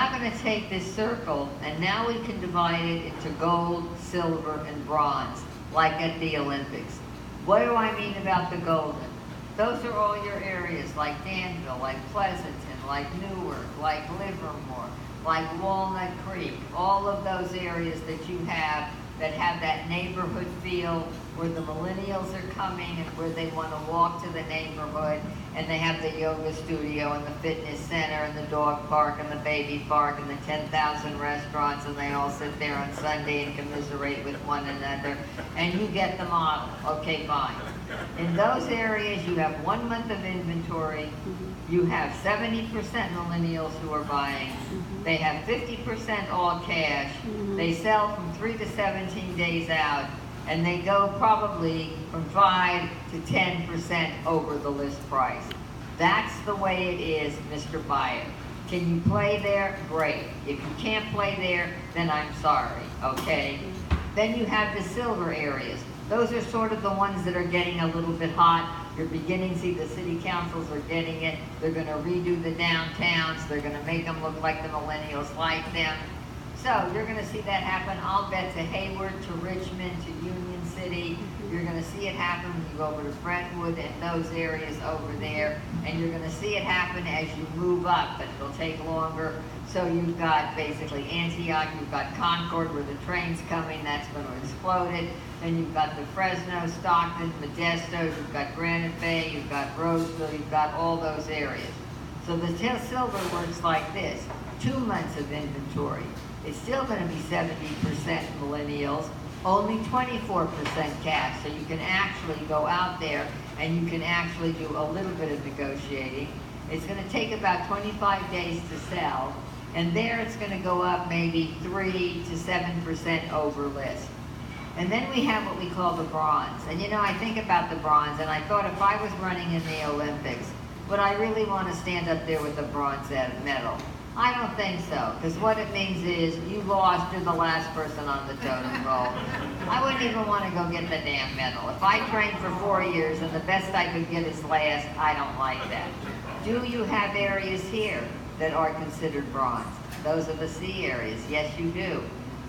now going to take this circle, and now we can divide it into gold, silver, and bronze, like at the Olympics. What do I mean about the golden? Those are all your areas, like Danville, like Pleasanton, like Newark, like Livermore, like Walnut Creek, all of those areas that you have that have that neighborhood feel, where the millennials are coming and where they want to walk to the neighborhood, and they have the yoga studio and the fitness center and the dog park and the baby park and the 10,000 restaurants, and they all sit there on Sunday and commiserate with one another, and you get the model. Okay, fine. In those areas, you have 1 month of inventory. You have 70% millennials who are buying. They have 50% all cash. They sell from 3 to 17 days out, and they go probably from 5 to 10% over the list price. That's the way it is, Mr. Buyer. Can you play there? Great. If you can't play there, then I'm sorry, okay? Then you have the silver areas. Those are sort of the ones that are getting a little bit hot. You're beginning to see the city councils are getting it. They're going to redo the downtowns. They're going to make them look like the millennials like them. So you're going to see that happen, I'll bet, to Hayward, to Richmond, to Union City. You're going to see it happen when you go over to Brentwood and those areas over there. And you're going to see it happen as you move up, but it'll take longer. So you've got basically Antioch, you've got Concord where the train's coming, that's going to explode it. Then you've got the Fresno, Stockton, Modesto, you've got Granite Bay, you've got Roseville, you've got all those areas. So the silver works like this: 2 months of inventory. It's still going to be 70% millennials, only 24% cash. So you can actually go out there and you can actually do a little bit of negotiating. It's going to take about 25 days to sell, and there it's going to go up maybe 3 to 7% over list. And then we have what we call the bronze. And you know, I think about the bronze, and I thought if I was running in the Olympics, would I really want to stand up there with a bronze medal? I don't think so, because what it means is you lost, you're the last person on the totem pole. I wouldn't even want to go get the damn medal. If I trained for 4 years and the best I could get is last, I don't like that. Do you have areas here that are considered bronze? Those are the C areas. Yes, you do.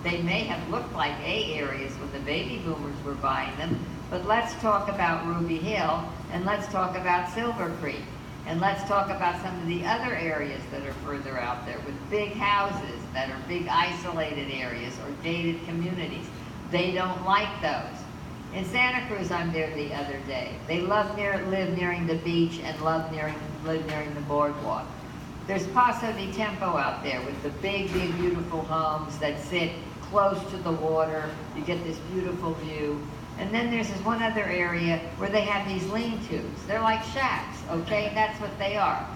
They may have looked like A areas when the baby boomers were buying them, but let's talk about Ruby Hill, and let's talk about Silver Creek. And let's talk about some of the other areas that are further out there with big houses that are big isolated areas or gated communities. They don't like those. In Santa Cruz, I'm there the other day. They live nearing the beach and live nearing the boardwalk. There's Paso de Tempo out there with the big, big, beautiful homes that sit close to the water. You get this beautiful view. And then there's this one other area where they have these lean-tos. They're like shacks, okay? That's what they are.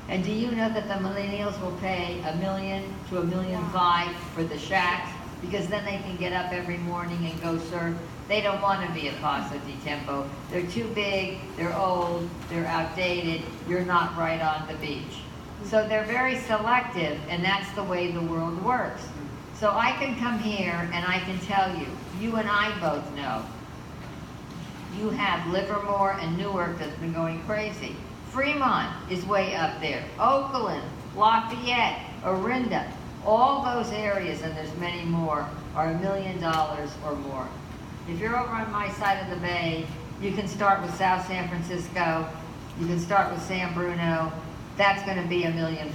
And do you know that the millennials will pay $1 million to $1.5 million for the shacks? Because then they can get up every morning and go surf. They don't want to be at Paso de Tempo. They're too big, they're old, they're outdated, you're not right on the beach. So they're very selective, and that's the way the world works. So I can come here and I can tell you, you and I both know, you have Livermore and Newark that's been going crazy. Fremont is way up there. Oakland, Lafayette, Orinda, all those areas, and there's many more, are $1 million or more. If you're over on my side of the bay, you can start with South San Francisco, you can start with San Bruno, that's going to be $1.5 million.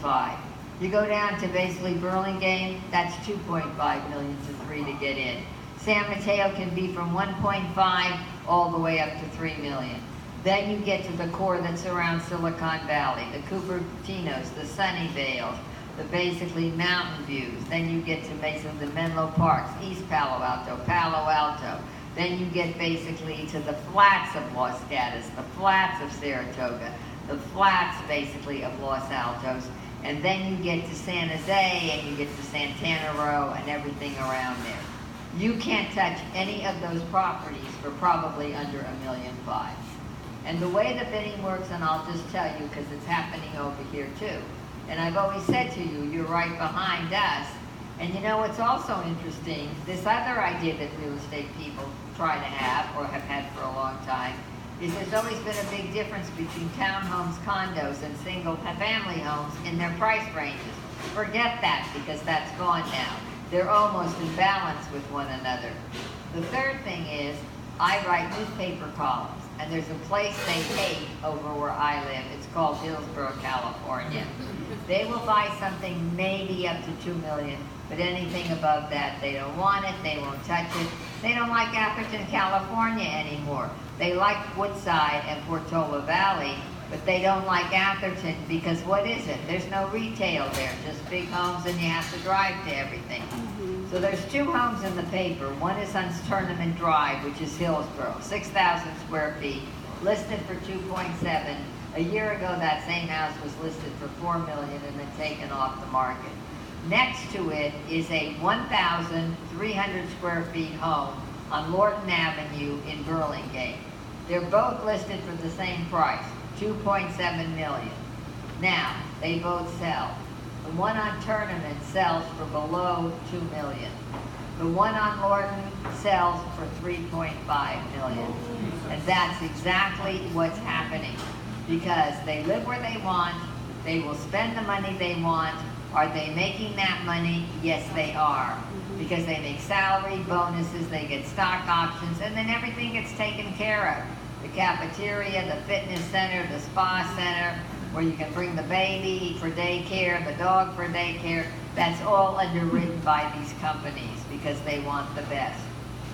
You go down to basically Burlingame, that's $2.5 million to $3 million to get in. San Mateo can be from 1.5 all the way up to 3 million. Then you get to the core that surrounds Silicon Valley, the Cupertinos, the Sunnyvales, the basically mountain views. Then you get to basically the Menlo Parks, East Palo Alto, Palo Alto. Then you get basically to the flats of Los Gatos, the flats of Saratoga, the flats basically of Los Altos. And then you get to San Jose and you get to Santana Row and everything around there. You can't touch any of those properties for probably under $1.5 million. And the way the bidding works, and I'll just tell you because it's happening over here too. And I've always said to you, you're right behind us. And you know what's also interesting, this other idea that real estate people try to have, or have had for a long time, is there's always been a big difference between townhomes, condos, and single-family homes in their price ranges. Forget that, because that's gone now. They're almost in balance with one another. The third thing is, I write newspaper columns, and there's a place they hate over where I live. It's called Hillsborough, California. They will buy something maybe up to $2 million, but anything above that, they don't want it, they won't touch it. They don't like Atherton, California anymore. They like Woodside and Portola Valley, but they don't like Atherton because what is it? There's no retail there, just big homes, and you have to drive to everything. So there's 2 homes in the paper. One is on Tournament Drive, which is Hillsborough, 6,000 square feet, listed for 2.7. A year ago, that same house was listed for $4 million and then taken off the market. Next to it is a 1,300 square feet home on Lorton Avenue in Burlingame. They're both listed for the same price, $2.7 million. Now, they both sell. The one on Tournament sells for below $2 million. The one on Lorton sells for $3.5 million. And that's exactly what's happening. Because they live where they want, they will spend the money they want. Are they making that money? Yes, they are. Because they make salary, bonuses, they get stock options, and then everything gets taken care of. The cafeteria, the fitness center, the spa center, where you can bring the baby for daycare, the dog for daycare, that's all underwritten by these companies because they want the best.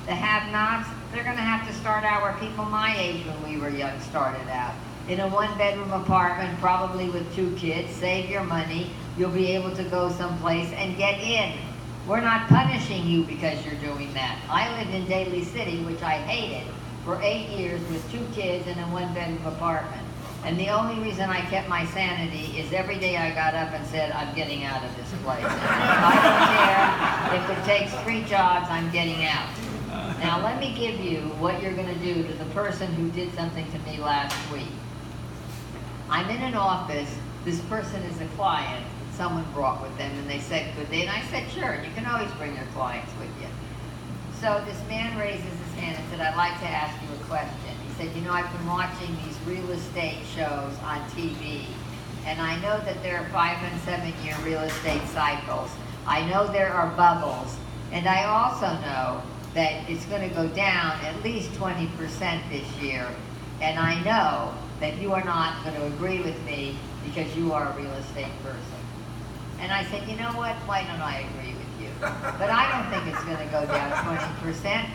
The have-nots, they're going to have to start out where people my age when we were young started out. In a 1-bedroom apartment, probably with 2 kids, save your money, you'll be able to go someplace and get in. We're not punishing you because you're doing that. I lived in Daly City, which I hated, for 8 years with 2 kids in a 1-bedroom apartment. And the only reason I kept my sanity is every day I got up and said, I'm getting out of this place. I don't care if it takes 3 jobs, I'm getting out. Now let me give you what you're going to do to the person who did something to me last week. I'm in an office, this person is a client, someone brought with them, and they said, good day, and I said, sure, you can always bring your clients with you. So this man raises his hand and said, I'd like to ask you a question. He said, you know, I've been watching these real estate shows on TV, and I know that there are 5- and 7-year real estate cycles. I know there are bubbles, and I also know that it's going to go down at least 20% this year, and I know that you are not going to agree with me because you are a real estate person. And I said, you know what, why don't I agree with you? But I don't think it's going to go down 20%.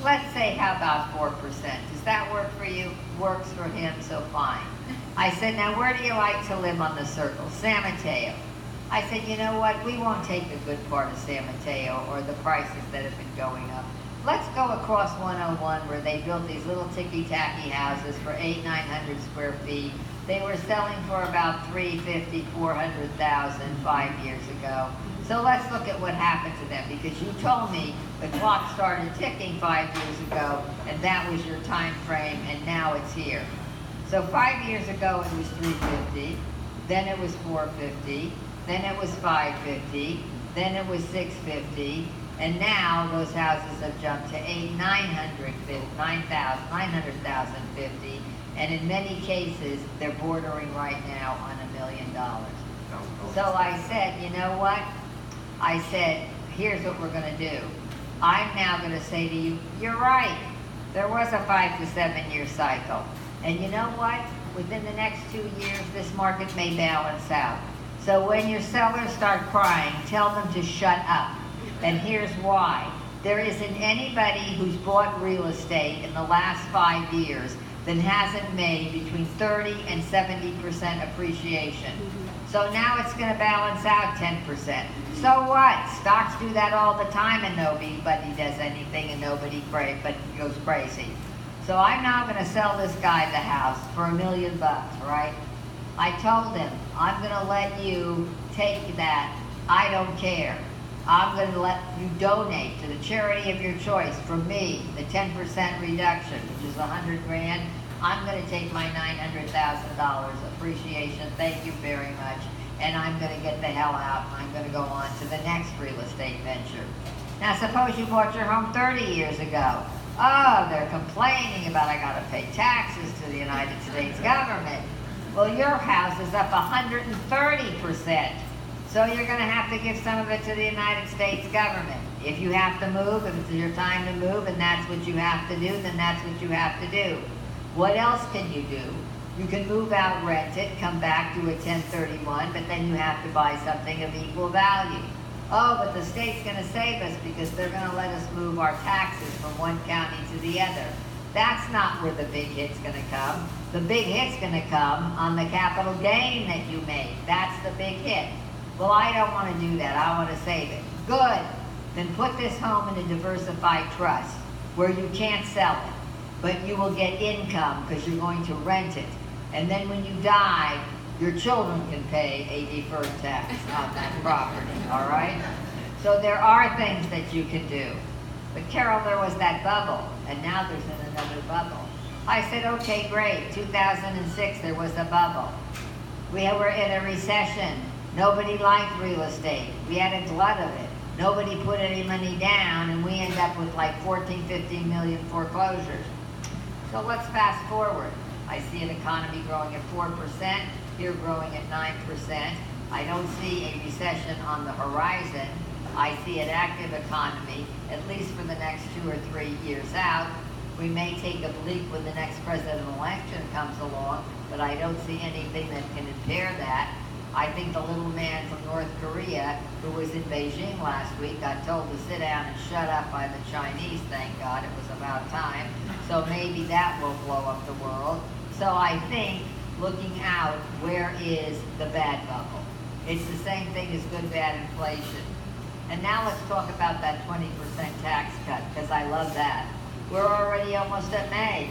Let's say, how about 4%? Does that work for you? Works for him, so fine. I said, now where do you like to live on the circle? San Mateo. I said, you know what, we won't take the good part of San Mateo or the prices that have been going up. Let's go across 101 where they built these little ticky-tacky houses for 800-900 square feet. They were selling for about $350,000, $400,000 5 years ago. So let's look at what happened to them, because you told me the clock started ticking 5 years ago, and that was your time frame, and now it's here. So 5 years ago it was $350,000, then it was $450,000, then it was $550,000, then it was $650,000, and now those houses have jumped to $900,050, and in many cases they're bordering right now on $1 million. So I said, you know what? I said, here's what we're going to do. I'm now going to say to you, you're right. There was a 5 to 7 year cycle. And you know what? Within the next 2 years, this market may balance out. So when your sellers start crying, tell them to shut up. And here's why. There isn't anybody who's bought real estate in the last 5 years that hasn't made between 30 and 70% appreciation. So now it's going to balance out 10%. So what? Stocks do that all the time and nobody does anything and nobody goes crazy. So I'm now going to sell this guy the house for $1 million, right? I told him, I'm going to let you take that. I don't care. I'm going to let you donate to the charity of your choice. From me, the 10% reduction, which is $100,000. I'm going to take my $900,000 appreciation. Thank you very much. And I'm going to get the hell out. And I'm going to go on to the next real estate venture. Now, suppose you bought your home 30 years ago. Oh, they're complaining about I got to pay taxes to the United States government. Well, your house is up 130%. So you're going to have to give some of it to the United States government. If you have to move, if it's your time to move and that's what you have to do, then that's what you have to do. What else can you do? You can move out, rent it, come back, do a 1031, but then you have to buy something of equal value. Oh, but the state's going to save us because they're going to let us move our taxes from one county to the other. That's not where the big hit's going to come. The big hit's going to come on the capital gain that you made. That's the big hit. Well, I don't want to do that. I want to save it. Good. Then put this home in a diversified trust where you can't sell it, but you will get income because you're going to rent it. And then when you die, your children can pay a deferred tax on that property, all right? So there are things that you can do. But Carole, there was that bubble, and now there's another bubble. I said, okay, great. 2006, there was a bubble. We were in a recession. Nobody liked real estate. We had a glut of it. Nobody put any money down, and we end up with like 14, 15 million foreclosures. So let's fast forward. I see an economy growing at 4%, here growing at 9%. I don't see a recession on the horizon. I see an active economy, at least for the next 2 or 3 years out. We may take a bleep when the next presidential election comes along, but I don't see anything that can impair that. I think the little man from North Korea who was in Beijing last week got told to sit down and shut up by the Chinese, thank God, it was about time. So maybe that will blow up the world. So I think, looking out, where is the bad bubble? It's the same thing as good, bad inflation. And now let's talk about that 20% tax cut, because I love that. We're already almost at May.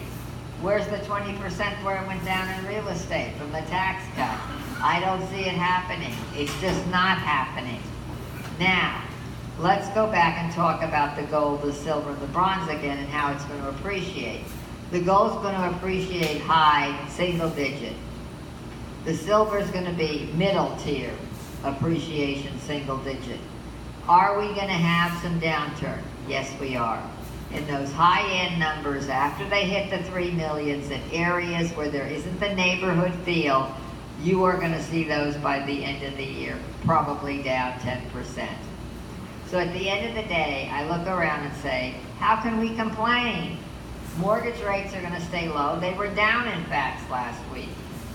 Where's the 20% where it went down in real estate from the tax cut? I don't see it happening. It's just not happening. Now, let's go back and talk about the gold, the silver, and the bronze again and how it's going to appreciate. The gold's going to appreciate high, single digit. The silver's going to be middle tier appreciation, single digit. Are we going to have some downturn? Yes, we are. In those high-end numbers, after they hit the 3 millions in areas where there isn't the neighborhood feel, you are going to see those by the end of the year, probably down 10%. So at the end of the day, I look around and say, how can we complain? Mortgage rates are going to stay low. They were down, in fact, last week.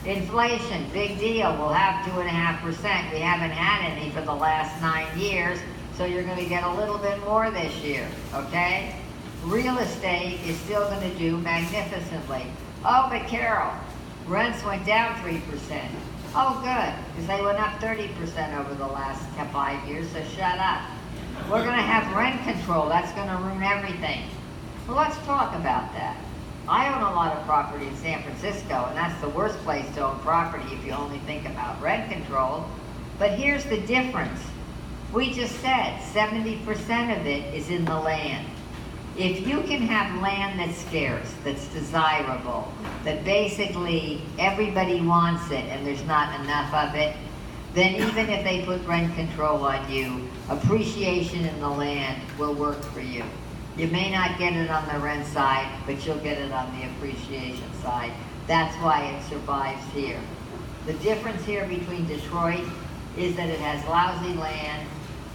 Inflation, big deal. We'll have 2.5%. We haven't had any for the last 9 years, so you're going to get a little bit more this year, okay? Real estate is still going to do magnificently. Oh, but Carole, rents went down 3%. Oh, good, because they went up 30% over the last 5 years, so shut up. We're going to have rent control. That's going to ruin everything. Well, let's talk about that. I own a lot of property in San Francisco, and that's the worst place to own property if you only think about rent control. But here's the difference. We just said 70% of it is in the land. If you can have land that's scarce, that's desirable, that basically everybody wants it and there's not enough of it, then even if they put rent control on you, appreciation in the land will work for you. You may not get it on the rent side, but you'll get it on the appreciation side. That's why it survives here. The difference here between Detroit is that it has lousy land,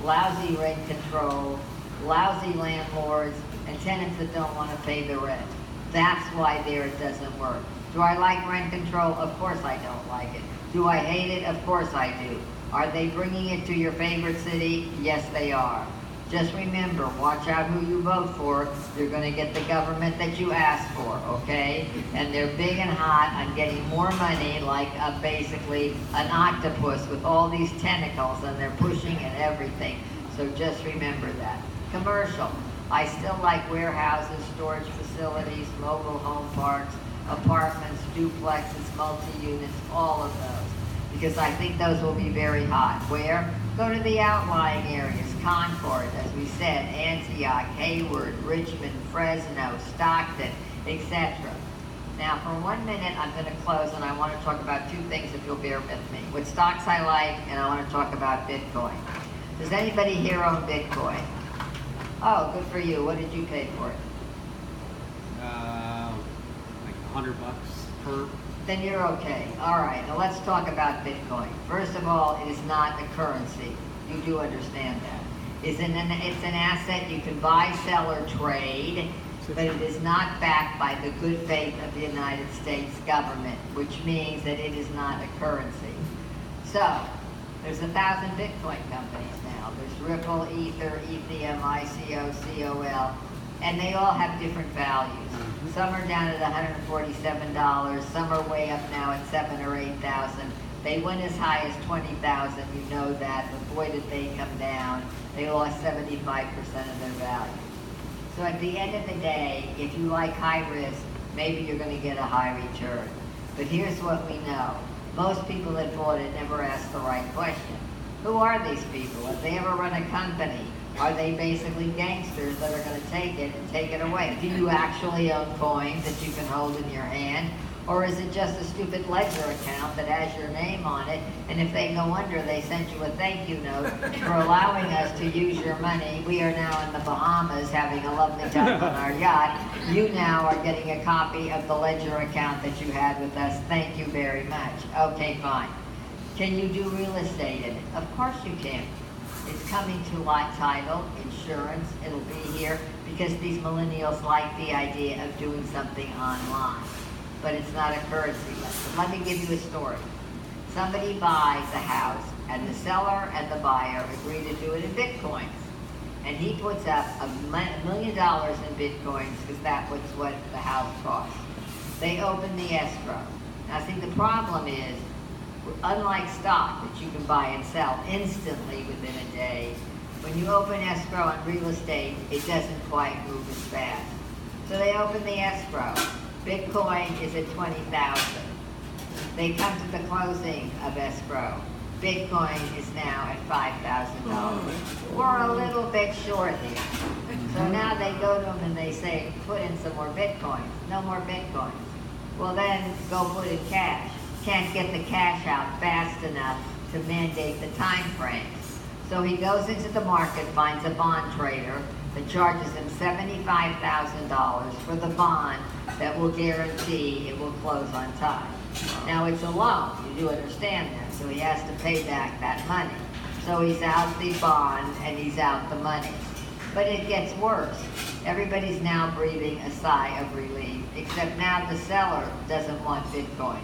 lousy rent control, lousy landlords, and tenants that don't want to pay the rent. That's why there it doesn't work. Do I like rent control? Of course I don't like it. Do I hate it? Of course I do. Are they bringing it to your favorite city? Yes, they are. Just remember, watch out who you vote for. You're going to get the government that you asked for, okay? And they're big and hot on getting more money, like basically an octopus with all these tentacles, and they're pushing at everything. So just remember that. Commercial. I still like warehouses, storage facilities, mobile home parks, apartments, duplexes, multi-units, all of those. Because I think those will be very hot. Where? Go to the outlying areas, Concord, as we said, Antioch, Hayward, Richmond, Fresno, Stockton, etc. Now, for 1 minute, I'm going to close, and I want to talk about 2 things, if you'll bear with me. What stocks I like, and I want to talk about Bitcoin. Does anybody here own Bitcoin? Oh, good for you. What did you pay for it? Like $100 per. Then you're okay. All right, now let's talk about Bitcoin. First of all, it is not a currency. You do understand that. It's an asset you can buy, sell, or trade, but it is not backed by the good faith of the United States government, which means that it is not a currency. So, there's 1,000 Bitcoin companies now. There's Ripple, Ether, Ethereum, ICO, COL, and they all have different values. Some are down at $147, some are way up now at 7,000 or 8,000. They went as high as 20,000, you know that, but boy did they come down. They lost 75% of their value. So at the end of the day, if you like high risk, maybe you're going to get a high return. But here's what we know. Most people that bought it never asked the right question. Who are these people? Have they ever run a company? Are they basically gangsters that are going to take it and take it away? Do you actually own coins that you can hold in your hand? Or is it just a stupid ledger account that has your name on it, and if they go under, they send you a thank you note for allowing us to use your money. We are now in the Bahamas having a lovely time on our yacht. You now are getting a copy of the ledger account that you had with us. Thank you very much. Okay, fine. Can you do real estate in it? Of course you can. It's coming to lot title, insurance, it'll be here, because these millennials like the idea of doing something online. But it's not a currency. Let me give you a story. Somebody buys a house, and the seller and the buyer agree to do it in Bitcoins. And he puts up $1 million in Bitcoins, because that's what the house costs. They open the escrow. Now see, the problem is, unlike stock that you can buy and sell instantly within a day, when you open escrow on real estate, it doesn't quite move as fast. So they open the escrow. Bitcoin is at 20,000. They come to the closing of escrow. Bitcoin is now at $5,000. We're a little bit short here. So now they go to them and they say, put in some more Bitcoins. No more Bitcoins. Well then, go put in cash. Can't get the cash out fast enough to mandate the time frame. So he goes into the market, finds a bond trader that charges him $75,000 for the bond that will guarantee it will close on time. Now it's a loan, you do understand that, so he has to pay back that money. So he's out the bond and he's out the money. But it gets worse. Everybody's now breathing a sigh of relief, except now the seller doesn't want Bitcoins.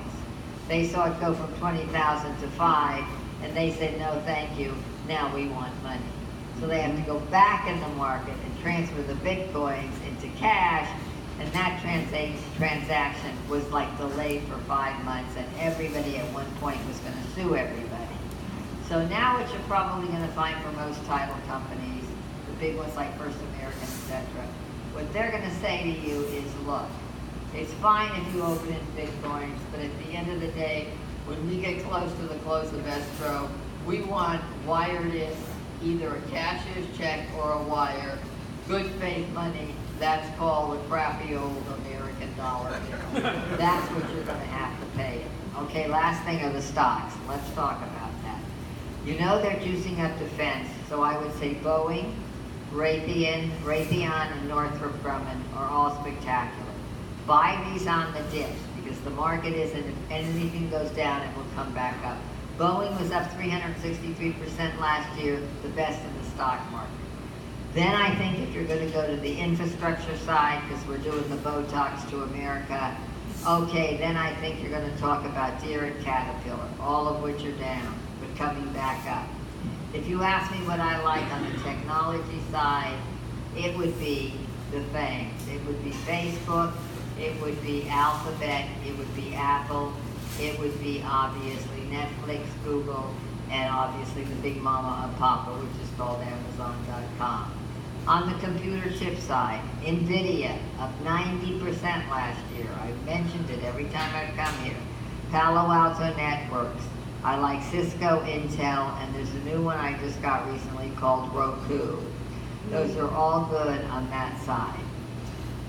They saw it go from 20,000 to 5, and they said, no thank you, now we want money. So they have to go back in the market and transfer the Bitcoins into cash, and that transaction was like delayed for 5 months, and everybody at one point was going to sue everybody. So now what you're probably going to find for most title companies, the big ones like First American, etc., what they're going to say to you is, look, it's fine if you open in Bitcoins, but at the end of the day, when we get close to the close of escrow, we want wired in either a cashier's check or a wire, good faith money. That's called a crappy old American dollar bill. That's what you're going to have to pay. Okay, last thing are the stocks. Let's talk about that. You know they're juicing up defense, so I would say Boeing, Raytheon, and Northrop Grumman are all spectacular. Buy these on the dips, because the market isn't, if anything goes down, it will come back up. Boeing was up 363% last year, the best in the stock market. Then I think if you're going to go to the infrastructure side, because we're doing the Botox to America, okay, then I think you're going to talk about Deere and Caterpillar, all of which are down, but coming back up. If you ask me what I like on the technology side, it would be the things. It would be Facebook, it would be Alphabet, it would be Apple, it would be obviously Netflix, Google, and obviously the big mama of Papa, which is called Amazon.com. On the computer chip side, NVIDIA up 90% last year. I've mentioned it every time I've come here. Palo Alto Networks. I like Cisco, Intel, and there's a new one I just got recently called Roku. Those are all good on that side.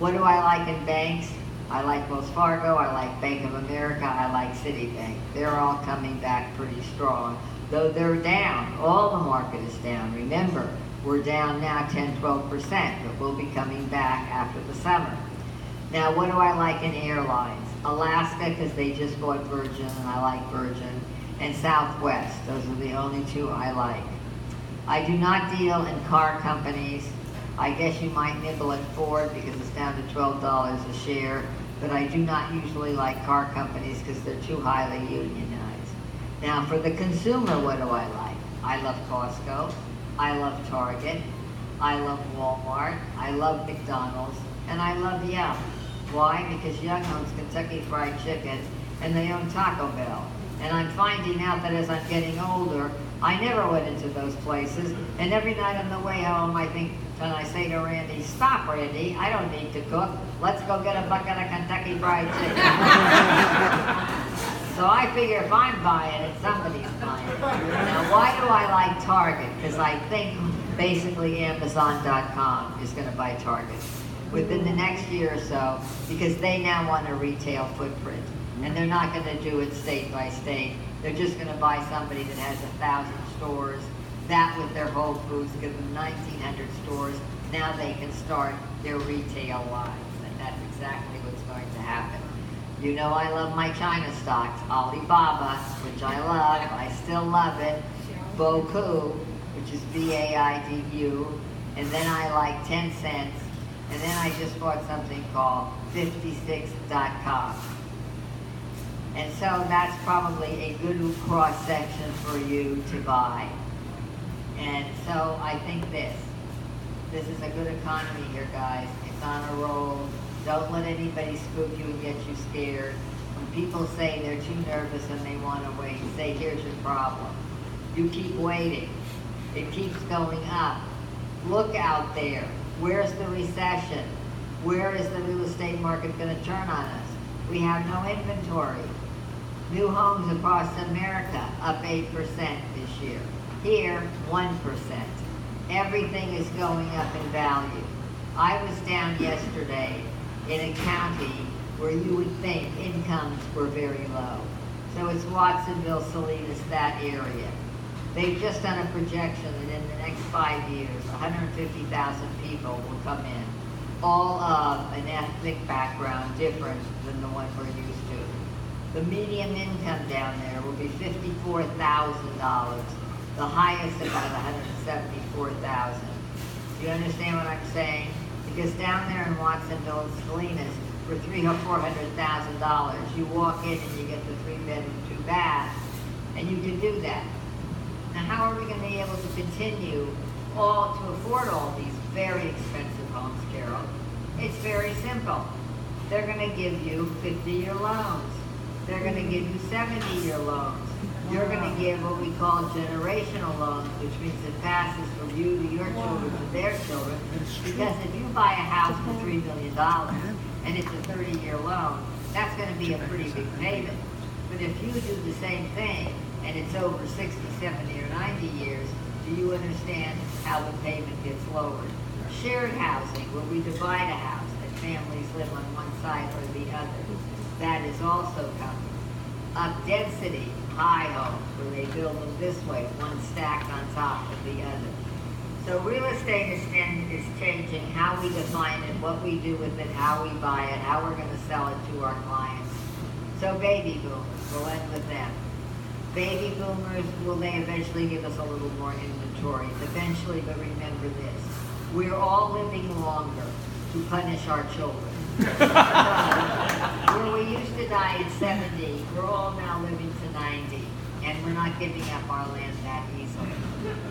What do I like in banks? I like Wells Fargo, I like Bank of America, I like Citibank. They're all coming back pretty strong, though they're down. All the market is down. Remember, we're down now 10, 12%, but we'll be coming back after the summer. Now, what do I like in airlines? Alaska, because they just bought Virgin, and I like Virgin, and Southwest. Those are the only two I like. I do not deal in car companies. I guess you might nibble at Ford because it's down to $12 a share, but I do not usually like car companies because they're too highly unionized. Now, for the consumer, what do I like? I love Costco. I love Target. I love Walmart. I love McDonald's. And I love Yum. Why? Because Yum owns Kentucky Fried Chicken and they own Taco Bell. And I'm finding out that as I'm getting older, I never went into those places. And every night on the way home, I think, and I say to Randy, stop, Randy, I don't need to cook. Let's go get a bucket of Kentucky Fried Chicken. So I figure if I'm buying it, somebody's buying it. Now, why do I like Target? Because I think basically Amazon.com is going to buy Target within the next year or so, because they now want a retail footprint. And they're not going to do it state by state. They're just going to buy somebody that has 1,000 stores. That with their Whole Foods, give them 1,900 stores. Now they can start their retail lines, and that's exactly what's going to happen. You know I love my China stocks. Alibaba, which I love, I still love it. Boku, which is B-A-I-D-U, and then I like 10 cents, and then I just bought something called 56.com. And so that's probably a good cross-section for you to buy. And so I think this is a good economy here, guys. It's on a roll. Don't let anybody spook you and get you scared. When people say they're too nervous and they want to wait, say, here's your problem. You keep waiting. It keeps going up. Look out there. Where's the recession? Where is the real estate market going to turn on us? We have no inventory. New homes across America up 8% this year. Here, 1%. Everything is going up in value. I was down yesterday in a county where you would think incomes were very low. So it's Watsonville, Salinas, that area. They've just done a projection that in the next 5 years, 150,000 people will come in, all of an ethnic background different than the one we're used to. The median income down there will be $54,000. The highest about $174,000. Do you understand what I'm saying? Because down there in Watsonville and Salinas, for $300,000 or $400,000, you walk in and you get the 3-bedroom, 2-bath, and you can do that. Now, how are we going to be able to continue to afford all these very expensive homes, Carole? It's very simple. They're going to give you 50-year loans. They're going to give you 70-year loans. You're going to give what we call generational loans, which means it passes from you to your children to their children. Because if you buy a house for $3 million and it's a 30-year loan, that's going to be a pretty big payment. But if you do the same thing and it's over 60, 70, or 90 years, do you understand how the payment gets lowered? Shared housing, where we divide a house and families live on one side or the other, that is also coming. Up density, high homes, where they build them this way, one stacked on top of the other. So real estate is changing how we define it, what we do with it, how we buy it, how we're going to sell it to our clients. So baby boomers, we'll end with them. Baby boomers, will they eventually give us a little more inventory? Eventually, but remember this. We're all living longer to punish our children. Where we used to die at 70, we're all now living to 90, and we're not giving up our land that easily.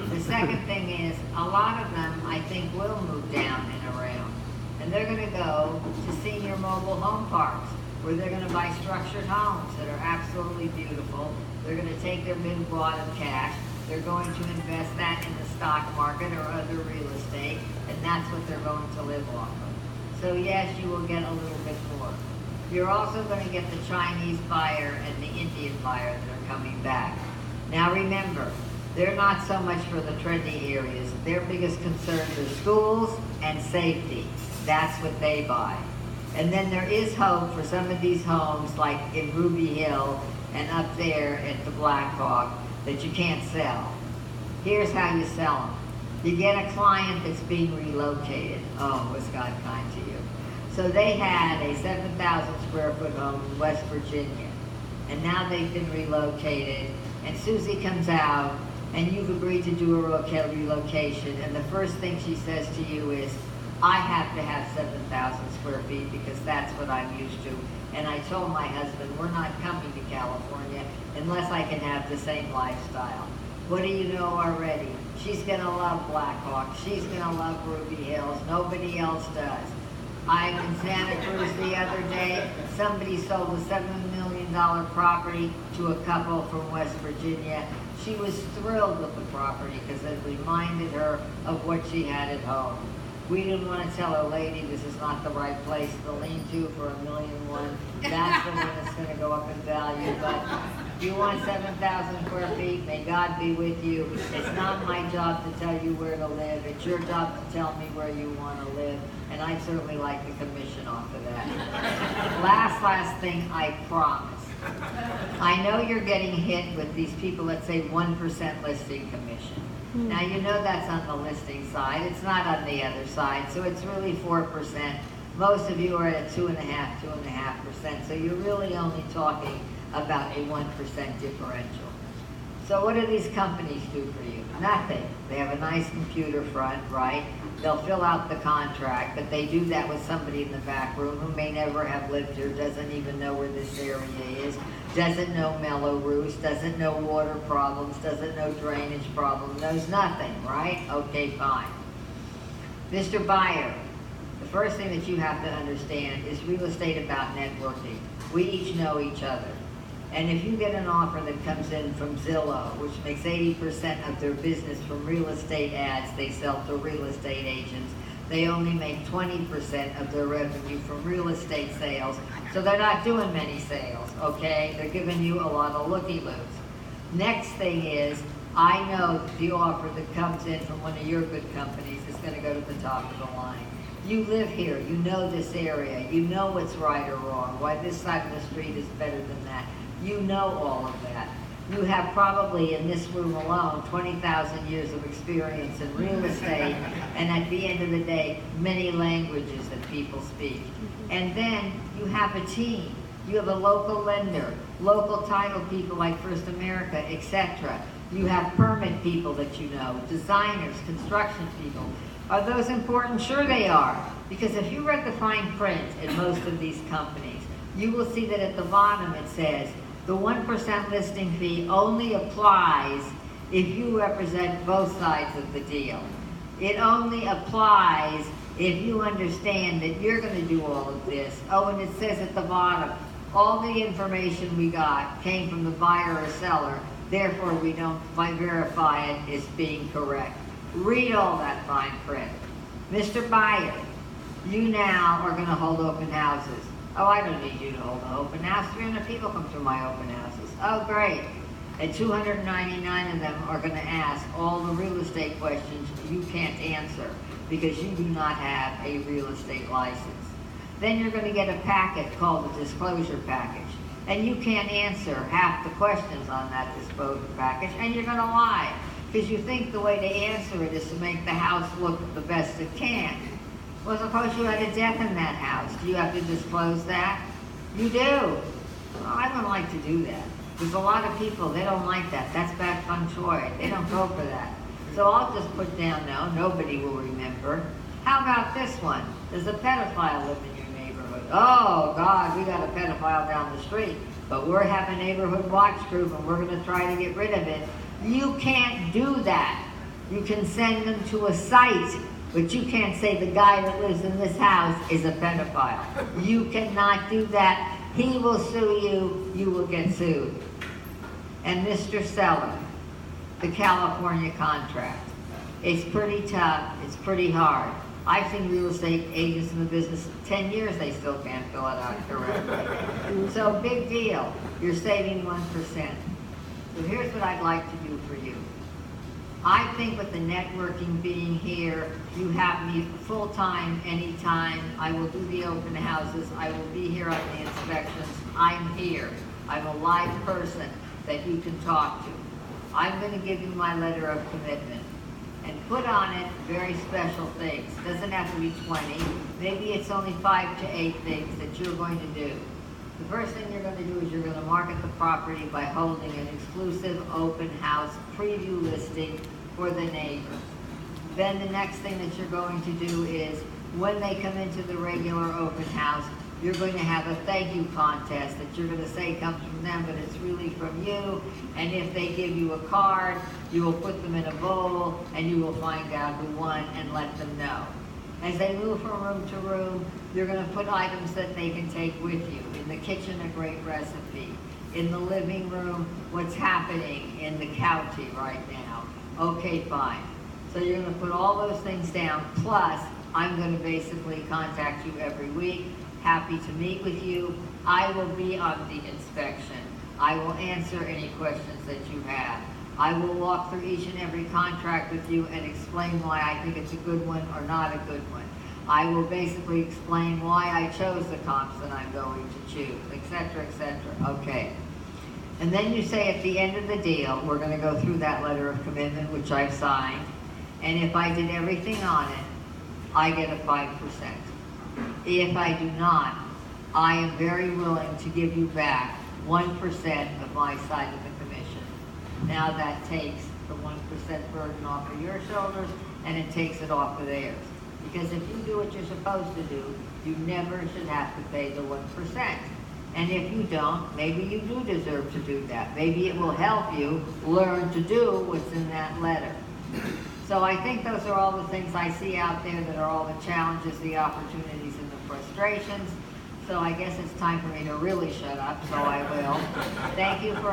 The second thing is, a lot of them, I think, will move down and around, and they're going to go to senior mobile home parks, where they're going to buy structured homes that are absolutely beautiful. They're going to take their big wad of cash, they're going to invest that in the stock market or other real estate, and that's what they're going to live off of. So yes, you will get a little bit more. You're also going to get the Chinese buyer and the Indian buyer that are coming back. Now remember, they're not so much for the trendy areas. Their biggest concerns are schools and safety. That's what they buy. And then there is hope for some of these homes, like in Ruby Hill and up there at the Blackhawk, that you can't sell. Here's how you sell them. You get a client that's being relocated. Oh, was God kind to you? So they had a 7,000 square foot home in West Virginia, and now they've been relocated, and Susie comes out, and you've agreed to do a relocation, and the first thing she says to you is, I have to have 7,000 square feet because that's what I'm used to. And I told my husband, we're not coming to California unless I can have the same lifestyle. What do you know already? She's gonna love Black Hawk. She's gonna love Ruby Hills. Nobody else does. I'm in Santa Cruz the other day. Somebody sold a $7 million property to a couple from West Virginia. She was thrilled with the property because it reminded her of what she had at home. We didn't want to tell her, lady, this is not the right place to lean-to for $1.1 million. That's the one that's going to go up in value. But if you want 7,000 square feet, may God be with you. It's not my job to tell you where to live. It's your job to tell me where you want to live. And I'd certainly like the commission off of that. Last thing, I promise. I know you're getting hit with these people that say 1% listing commission. Now you know that's on the listing side. It's not on the other side, so it's really 4%. Most of you are at 2.5%, so you're really only talking about a 1% differential. So what do these companies do for you? Nothing. They have a nice computer front, right? They'll fill out the contract, but they do that with somebody in the back room who may never have lived here, doesn't even know where this area is, doesn't know Melrose, doesn't know water problems, doesn't know drainage problems, knows nothing, right? Okay, fine. Mr. Buyer, the first thing that you have to understand is real estate about networking. We each know each other. And if you get an offer that comes in from Zillow, which makes 80% of their business from real estate ads they sell to real estate agents, they only make 20% of their revenue from real estate sales. So they're not doing many sales, okay? They're giving you a lot of looky-loos. Next thing is, I know the offer that comes in from one of your good companies is going to go to the top of the line. You live here, you know this area, you know what's right or wrong, why this side of the street is better than that. You know all of that. You have probably in this room alone 20,000 years of experience in real estate, and at the end of the day, many languages that people speak. And then you have a team. You have a local lender, local title people like First America, etc. You have permit people that you know, designers, construction people. Are those important? Sure they are. Because if you read the fine print in most of these companies, you will see that at the bottom it says, the 1% listing fee only applies if you represent both sides of the deal. It only applies if you understand that you're going to do all of this. Oh, and it says at the bottom, all the information we got came from the buyer or seller, therefore we don't verify it as being correct. Read all that fine print. Mr. Buyer, you now are going to hold open houses. Oh, I don't need you to hold an open house. 300 people come to my open houses. Oh, great. And 299 of them are going to ask all the real estate questions you can't answer because you do not have a real estate license. Then you're going to get a packet called a disclosure package. And you can't answer half the questions on that disclosure package, and you're going to lie because you think the way to answer it is to make the house look the best it can. Well, suppose you had a death in that house. Do you have to disclose that? You do. Well, I don't like to do that. There's a lot of people, they don't like that. That's bad feng shui. They don't go for that. So I'll just put down, no, nobody will remember. How about this one? Does a pedophile live in your neighborhood? Oh, God, we got a pedophile down the street, but we're having a neighborhood watch group and we're going to try to get rid of it. You can't do that. You can send them to a site, but you can't say the guy that lives in this house is a pedophile. You cannot do that. He will sue you. You will get sued. And Mr. Seller, the California contract. It's pretty tough. It's pretty hard. I've seen real estate agents in the business 10 years, they still can't fill it out correctly. So big deal. You're saving 1%. So here's what I'd like to do for you. I think with the networking being here, you have me full-time anytime. I will do the open houses. I will be here on the inspections. I'm here. I'm a live person that you can talk to. I'm going to give you my letter of commitment. and put on it very special things. It doesn't have to be 20. Maybe it's only 5 to 8 things that you're going to do. The first thing you're going to do is you're going to market the property by holding an exclusive open house preview listing for the neighbors. Then the next thing that you're going to do is when they come into the regular open house, you're going to have a thank you contest that you're going to say comes from them, but it's really from you. And if they give you a card, you will put them in a bowl and you will find out who won and let them know. As they move from room to room, you're going to put items that they can take with you. In the kitchen, a great recipe. In the living room, what's happening in the county right now. Okay, fine. So you're going to put all those things down, plus I'm going to basically contact you every week. Happy to meet with you. I will be on the inspection. I will answer any questions that you have. I will walk through each and every contract with you and explain why I think it's a good one or not a good one. I will basically explain why I chose the comps that I'm going to choose, etc., etc. Okay. And then you say at the end of the deal, we're going to go through that letter of commitment, which I've signed, and if I did everything on it, I get a 5%. If I do not, I am very willing to give you back 1% of my side of the commission. Now that takes the 1% burden off of your shoulders, and it takes it off of theirs. Because if you do what you're supposed to do, you never should have to pay the 1%. And if you don't, maybe you do deserve to do that. Maybe it will help you learn to do what's in that letter. So I think those are all the things I see out there that are all the challenges, the opportunities, and the frustrations. So I guess it's time for me to really shut up, so I will. Thank you for